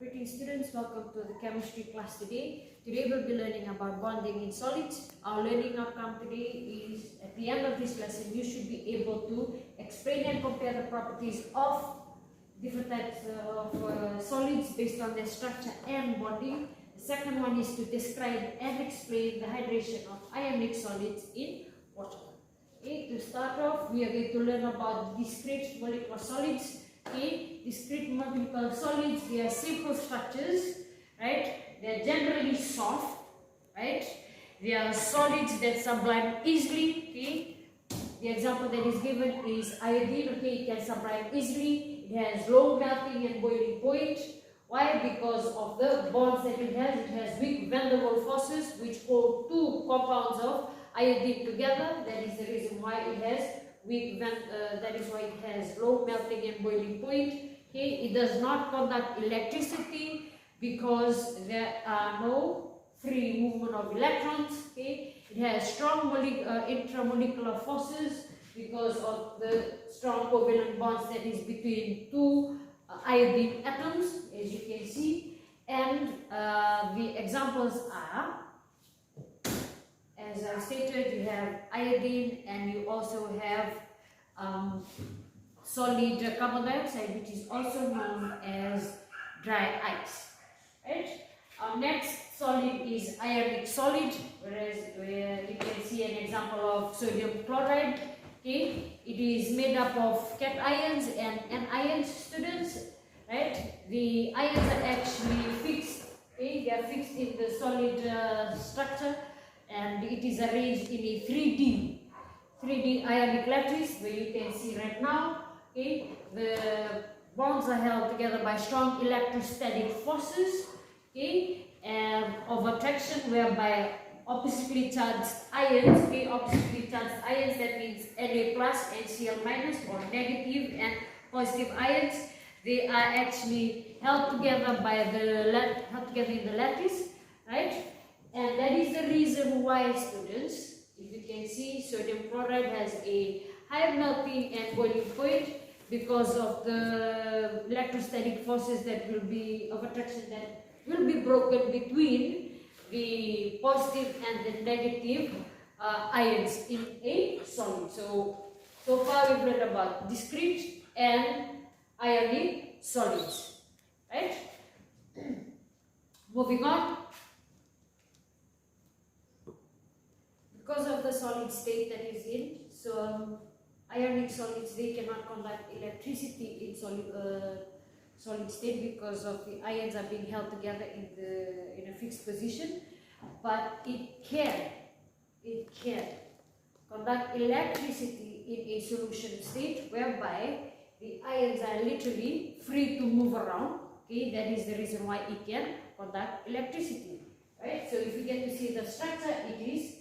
Greetings students, welcome to the chemistry class today. Today we'll be learning about bonding in solids. Our learning outcome today is at the end of this lesson you should be able to explain and compare the properties of different types of solids based on their structure and bonding. The second one is to describe and explain the hydration of ionic solids in water. Okay, to start off we are going to learn about discrete molecular solids. Okay, discrete molecular solids, they are simple structures, right? They are generally soft, right? They are solids that sublime easily. Okay, the example that is given is iodine. Okay, it can sublime easily. It has low melting and boiling point. Why? Because of the bonds that it has. It has weak van der Waals forces which hold two compounds of iodine together. That is the reason why it has that is why it has low melting and boiling point. Okay, it does not conduct electricity because there are no free movement of electrons. Okay, it has strong intramolecular forces because of the strong covalent bonds that is between two iodine atoms, as you can see. And the examples are, as I stated, you have iodine and you also have solid carbon dioxide, which is also known as dry ice. Right? Our next solid is ionic solid, where you can see an example of sodium chloride. Okay? It is made up of cations and anions, students. Right? The ions are actually fixed. Okay? They are fixed in the solid structure, and it is arranged in a 3D ionic lattice, where you can see right now. Okay, the bonds are held together by strong electrostatic forces, okay, and of attraction, whereby oppositely charged ions, okay, oppositely charged ions, that means Na plus and Cl minus, or negative and positive ions, they are actually held together by in the lattice, right? And that is the reason why, students, if you can see, sodium chloride has a high melting and boiling point because of the electrostatic forces that will be of attraction that will be broken between the positive and the negative ions in a solid. So far we've learned about discrete and ionic solids, right? Moving on. Because of the solid state that is in, so ionic solids, they cannot conduct electricity in solid state because of the ions are being held together in a fixed position, but it can conduct electricity in a solution state, whereby the ions are literally free to move around. Okay, that is the reason why it can conduct electricity, right? So if you get to see the structure, it is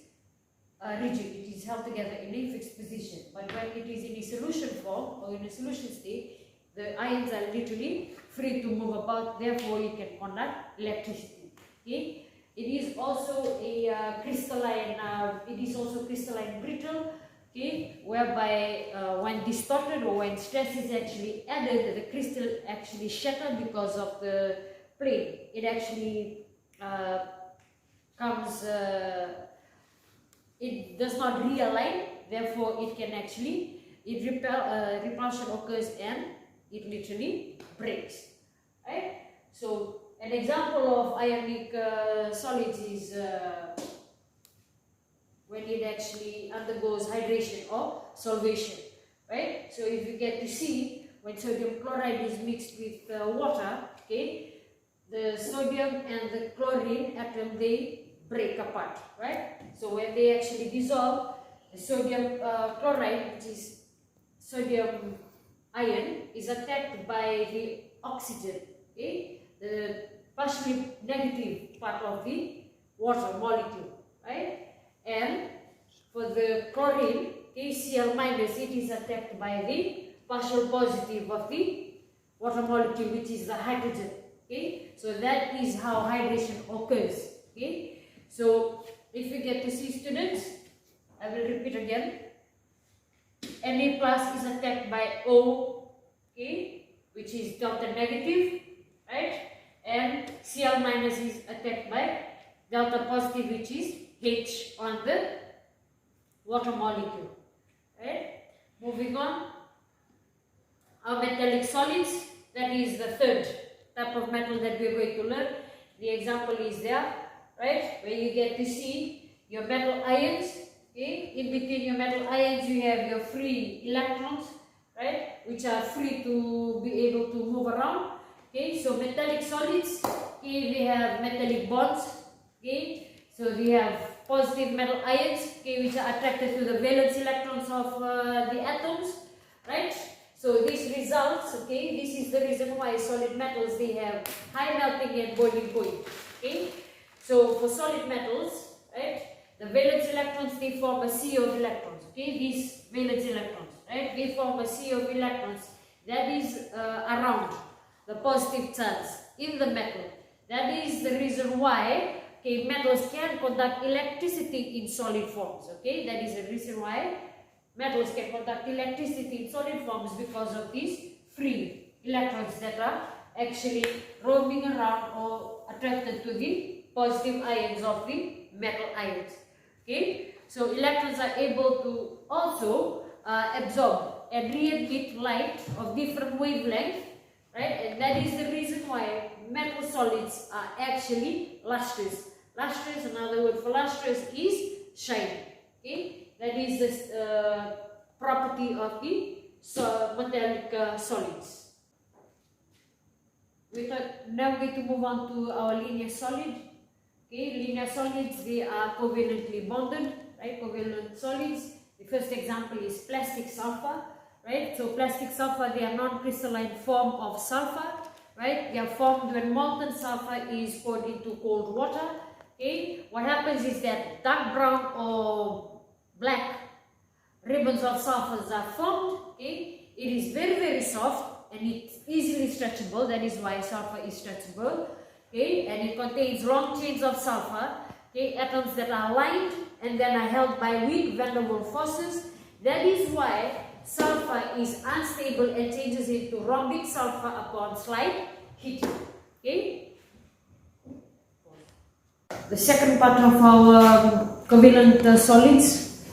rigid, it is held together in a fixed position. But when it is in a solution form or in a solution state, the ions are literally free to move about, therefore you can conduct electricity. Okay? It is also a crystalline brittle, okay, whereby when distorted or when stress is actually added, the crystal actually shatters because of the plane. It actually it does not realign, therefore it can actually, repulsion occurs and it literally breaks, right? So an example of ionic solids is when it actually undergoes hydration or solvation, right? So if you get to see, when sodium chloride is mixed with water, okay, the sodium and the chlorine atom, they break apart, right? So when they actually dissolve, the sodium chloride, which is sodium ion, is attacked by the oxygen, okay, the partially negative part of the water molecule, right? And for the chlorine, Cl minus, it is attacked by the partial positive of the water molecule, which is the hydrogen. Okay, so that is how hydration occurs. Okay. So, if you get to see, students, I will repeat again. Na plus is attacked by O, okay, which is delta negative, right? and Cl minus is attacked by delta positive, which is H on the water molecule. Right? Moving on, our metallic solids, that is the third type of metal that we are going to learn. The example is there, right, where you get to see your metal ions. Okay, in between your metal ions you have your free electrons, right, which are free to be able to move around. Okay, so metallic solids, okay, we have metallic bonds. Okay, so we have positive metal ions, okay, which are attracted to the valence electrons of the atoms, right? So this results, okay, this is the reason why solid metals, they have high melting and boiling point. Okay, so for solid metals, right, the valence electrons, they form a sea of electrons. Okay, these valence electrons, right, they form a sea of electrons that is around the positive charge in the metal. That is the reason why, okay, metals can conduct electricity in solid forms. Okay, that is the reason why metals can conduct electricity in solid forms, because of these free electrons that are actually roaming around or attracted to the positive ions of the metal ions. Okay, so electrons are able to also absorb and re-emit light of different wavelength, right? And that is the reason why metal solids are actually lustrous. Lustrous, another word for lustrous is shiny. Okay, that is the property of the metallic solids. Now we're going to move on to our linear solid. Okay, linear solids, they are covalently bonded, right? Covalent solids. The first example is plastic sulfur, right? So plastic sulfur, they are non-crystalline form of sulfur, right? They are formed when molten sulfur is poured into cold water. Okay, what happens is that dark brown or black ribbons of sulfurs are formed. Okay, it is very soft and it's easily stretchable. That is why sulfur is stretchable. Okay, and it contains long chains of sulfur. Okay, atoms that are lined and then are held by weak van der Waals forces. That is why sulfur is unstable and changes into rhombic sulfur upon slight heating. Okay. The second part of our covalent solids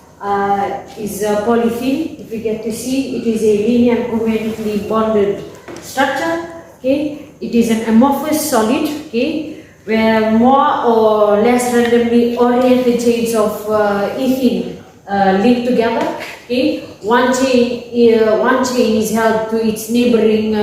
is polythene. If you get to see, it is a linear covalently bonded structure. Okay, it is an amorphous solid. Okay, where more or less randomly oriented chains of ethene link together. Okay, one chain is held to its neighboring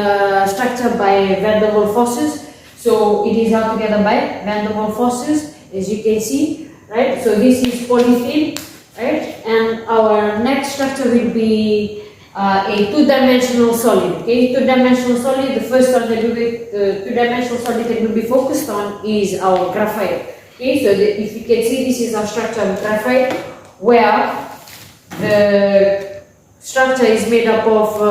structure by van der Waals forces. So it is held together by van der Waals forces, as you can see, right? So this is polythene, right? And our next structure will be a two-dimensional solid. Okay, two-dimensional solid. The first one that two-dimensional solid that will be focused on is our graphite. Okay, so if you can see, this is our structure of graphite, where the structure is made up of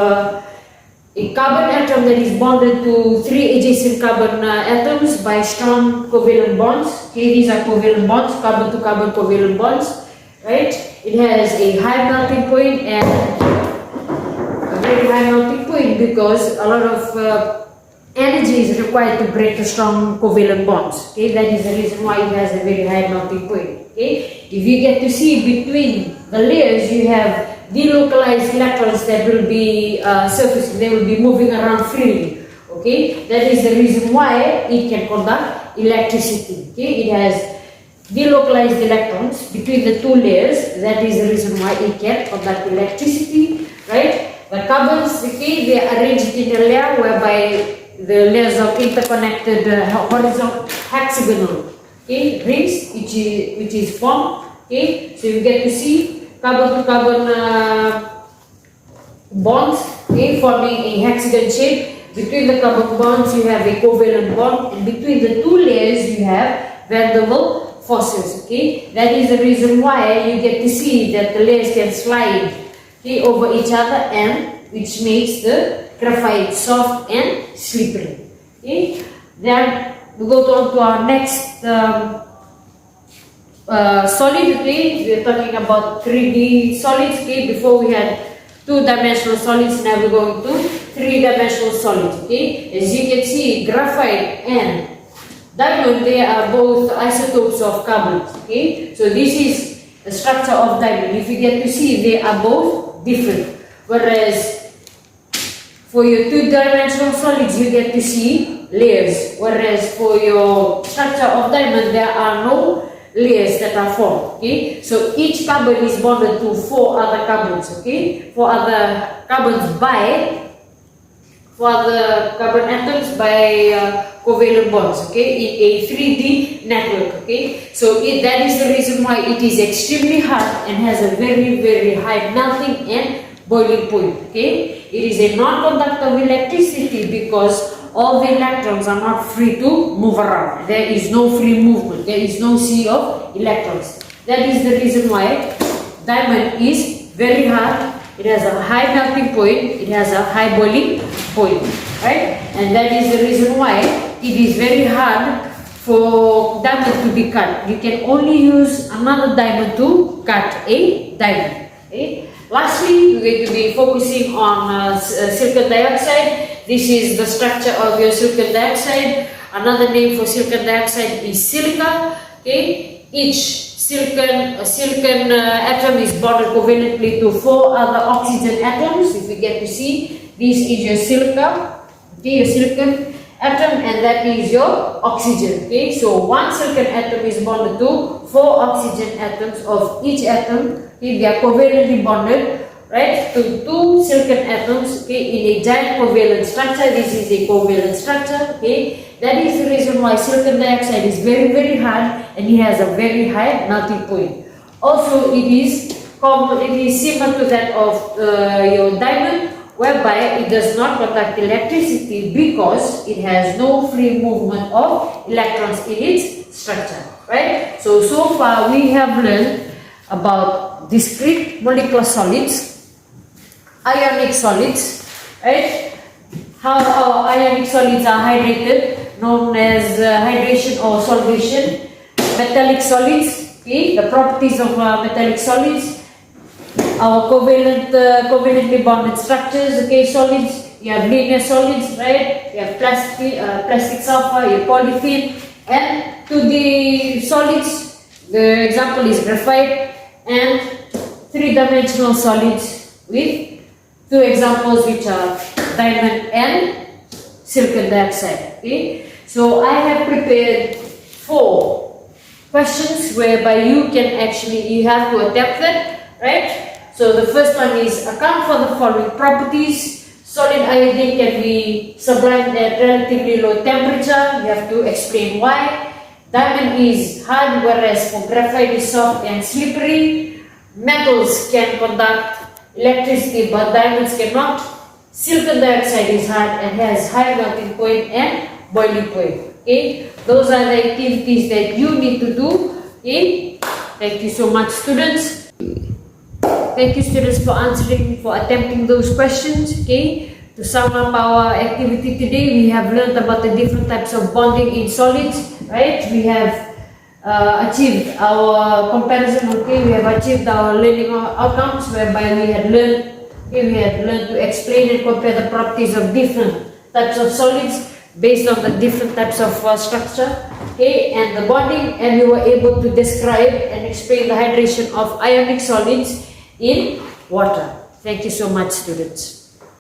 a carbon atom that is bonded to 3 adjacent carbon atoms by strong covalent bonds. Okay, these are covalent bonds, carbon to carbon covalent bonds, right? It has a high melting point and a very high melting point because a lot of energy is required to break the strong covalent bonds. Okay, that is the reason why it has a very high melting point. Okay, if you get to see between the layers, you have delocalized electrons that will be surfacing, they will be moving around freely. Okay, that is the reason why it can conduct electricity. Okay, it has delocalized electrons between the two layers. That is the reason why it can conduct electricity, right? The carbons, okay, they are arranged in a layer whereby the layers of interconnected horizontal hexagonal, okay, rings which is formed. Okay, so you get to see carbon to carbon bonds, okay, forming a hexagon shape. Between the carbon bonds you have a covalent bond, and between the two layers you have van der Waals forces. Okay, that is the reason why you get to see that the layers can slide, okay, over each other, and which makes the graphite soft and slippery. Okay, then we go on to our next solid. Okay, we are talking about 3D solids. Okay, before we had two-dimensional solids, now we're going to three-dimensional solids. Okay, as you can see, graphite and diamond, they are both isotopes of carbon. Okay, so this is the structure of diamond. If you get to see, they are both different. Whereas for your two-dimensional solids, you get to see layers. Whereas for your structure of diamond, there are no layers that are formed. Okay, so each carbon is bonded to 4 other carbons. Okay, 4 other carbons by carbon atoms by covalent bonds. Okay, in a 3D network. Okay, so that is the reason why it is extremely hard and has a very high melting and boiling point. Okay, it is a non-conductor of electricity because all the electrons are not free to move around. There is no free movement. There is no sea of electrons. That is the reason why diamond is very hard. It has a high melting point. It has a high boiling point, right? And that is the reason why it is very hard for diamond to be cut. You can only use another diamond to cut a diamond. Okay? Lastly, we're going to be focusing on silicon dioxide. This is the structure of your silicon dioxide. Another name for silicon dioxide is silica. Okay, each silicon atom is bonded covalently to 4 other oxygen atoms. If you get to see, this is your silica. Okay, your silicon atom, and that is your oxygen. Okay, so one silicon atom is bonded to 4 oxygen atoms of each atom. Okay, they are covalently bonded, right, to 2 silicon atoms. Okay, in a giant covalent structure. This is a covalent structure. Okay, that is the reason why silicon dioxide is very hard and it has a very high melting point. Also, it is similar to that of your diamond, whereby it does not conduct electricity because it has no free movement of electrons in its structure, right? So far we have learned about discrete molecular solids, ionic solids, right? How our ionic solids are hydrated, known as hydration or solvation. Metallic solids, okay, the properties of metallic solids. Our covalently bonded structures, okay, solids. You have linear solids, right? You have plastic sulfur, you have polythene, and to the solids, the example is graphite, and 3-dimensional solids with 2 examples, which are diamond and silicon dioxide. Okay, so I have prepared 4 questions whereby you have to attempt that, right? So the first one is account for the following properties. Solid iodine can be sublimed at relatively low temperature. You have to explain why. Diamond is hard, whereas for graphite is soft and slippery. Metals can conduct electricity, but diamonds cannot. Silicon dioxide is hard and has high melting point and boiling point. Okay, those are the activities that you need to do. Okay, thank you so much, students. Thank you, students, for attempting those questions. Okay, to sum up our activity today, we have learned about the different types of bonding in solids. Right, we have achieved our comparison. Okay, we have achieved our learning outcomes, whereby we had learned to explain and compare the properties of different types of solids based on the different types of structure. Okay, and the bonding, and we were able to describe and explain the hydration of ionic solids in water. Thank you so much, students.